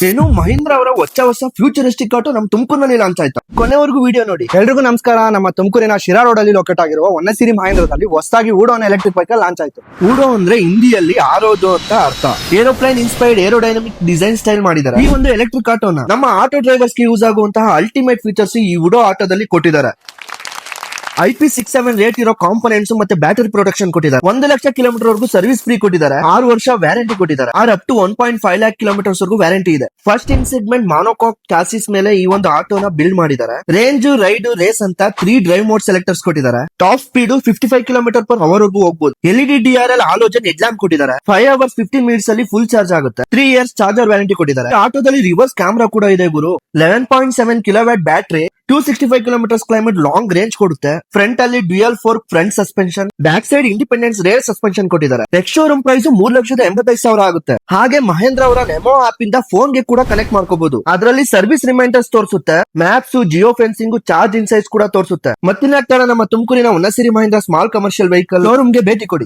ಏನು ಮಹೀಂದ್ರ ಅವರ ಹೊಸ ಫ್ಯೂಚರಿಸ್ಟಿಕ್ ಆಟೋ ನಮ್ ತುಮಕೂರಿನಲ್ಲಿ ಲಾಂಚ್ ಆಯ್ತಾ? ಕೊನೆವರೆಗೂ ವಿಡಿಯೋ ನೋಡಿ. ಎಲ್ರಿಗೂ ನಮಸ್ಕಾರ. ನಮ್ಮ ತುಮಕೂರಿನ ಶಿರಾ ರೋಡ್ ಅಲ್ಲಿ ಲೊಕೇಟ್ ಆಗಿರುವ ಒನ್ನಸಿರಿ ಮಹೇಂದ್ರದಲ್ಲಿ ಹೊಸದಾಗಿ ಊಡೋನ್ ಎಲೆಕ್ಟ್ರಿಕ್ ವೆಹಿಕಲ್ ಲಾಂಚ್ ಆಯ್ತು. ಊಡೋ ಅಂದ್ರೆ ಹಿಂದಿಯಲ್ಲಿ ಆರೋದು ಅಂತ ಅರ್ಥ. Aeroplane inspired aerodynamic design style ಮಾಡಿದ್ದಾರೆ. ಈ ಒಂದು ಎಲೆಕ್ಟ್ರಿಕ್ ಆಟೋನ ನಮ್ಮ ಆಟೋ ಡ್ರೈವರ್ಸ್ ಗೆ ಯೂಸ್ ಆಗುವಂತಹ ಅಲ್ಟಿಮೇಟ್ ಫೀಚರ್ಸ್ ಈ ಊಡೋ ಆಟೋದಲ್ಲಿ ಕೊಟ್ಟಿದ್ದಾರೆ. IP67 ರೇಟ್ ಇರೋ ಕಾಂಪೋನೆಂಟ್ಸ್ ಮತ್ತೆ ಬ್ಯಾಟರಿ ಪ್ರೊಟೆಕ್ಷನ್ ಕೊಟ್ಟಿದ್ದಾರೆ. 1,00,000 ಕಿಲೋಮೀಟರ್ ವರೆಗೂ ಸರ್ವಿಸ್ ಫ್ರೀ ಕೊಟ್ಟಿದ್ದಾರೆ. 6 ವರ್ಷ ವ್ಯಾರಂಟಿ ಕೊಟ್ಟಿದ್ದಾರೆ. ಅಪ್ ಟು 1.5 lakh ಕಿಲೋಮೀಟರ್ಸ್ ವರೆಗೂ ವ್ಯಾರಂಟಿ ಇದೆ. First in segment monocoque chassis ಮೇಲೆ ಈ ಒಂದು ಆಟೋನ ಬಿಲ್ಡ್ ಮಾಡಿದ್ದಾರೆ. ರೇಂಜ್, ರೈಡ್, ರೇಸ್ ಅಂತ 3 ಡ್ರೈವ್ ಮೋಡ್ ಸೆಲೆಕ್ಟರ್ಸ್ ಕೊಟ್ಟಿದ್ದಾರೆ. Top speed 55 kilometre per hour ವರೆಗೂ ಹೋಗಬಹುದು. LED DRL halogen head lamp ಕೊಟ್ಟಿದ್ದಾರೆ. 5 hours 15 ಮಿನಿಟ್ಸ್ ಅಲ್ಲಿ ಫುಲ್ ಚಾರ್ಜ್ ಆಗುತ್ತೆ. 3 years ಚಾರ್ಜರ್ ವ್ಯಾರಂಟಿ ಕೊಟ್ಟಿದ್ದಾರೆ. ಆಟೋದಲ್ಲಿ ರಿವರ್ಸ್ ಕ್ಯಾಮೆರಾ ಕೂಡ ಇದೆ ಗುರು. 11.7 kilowatt battery, 265 kilometres claimed long range ಕೊಡುತ್ತೆ. ಫ್ರಂಟ್ ಅಲ್ಲಿ dual fork front suspension, back side independence rear suspension ಕೊಟ್ಟಿದ್ದಾರೆ. ನೆಕ್ಸ್ಟ್ ಶೋರೂಮ್ ಪ್ರೈಸ್ 3,85,000 ಆಗುತ್ತೆ. ಹಾಗೆ ಮಹೇಂದ್ರ ಅವರ ನೆಮೋ ಆಪ್ ಇಂದ ಫೋನ್ ಗೆ ಕೂಡ ಕನೆಕ್ಟ್ ಮಾಡ್ಕೋಬಹುದು. ಅದರಲ್ಲಿ ಸರ್ವಿಸ್ ರಿಮೈಂಡರ್ಸ್ ತೋರಿಸುತ್ತೆ, maps, geo fencing, charge insights ಕೂಡ ತೋರಿಸುತ್ತೆ. ಮತ್ತಿನ್ನ ನಮ್ಮ ತುಮಕೂರಿನ Onnasiri Mahindra small commercial vehicle showroom ಗೆ ಭೇಟಿ ಕೊಡಿ.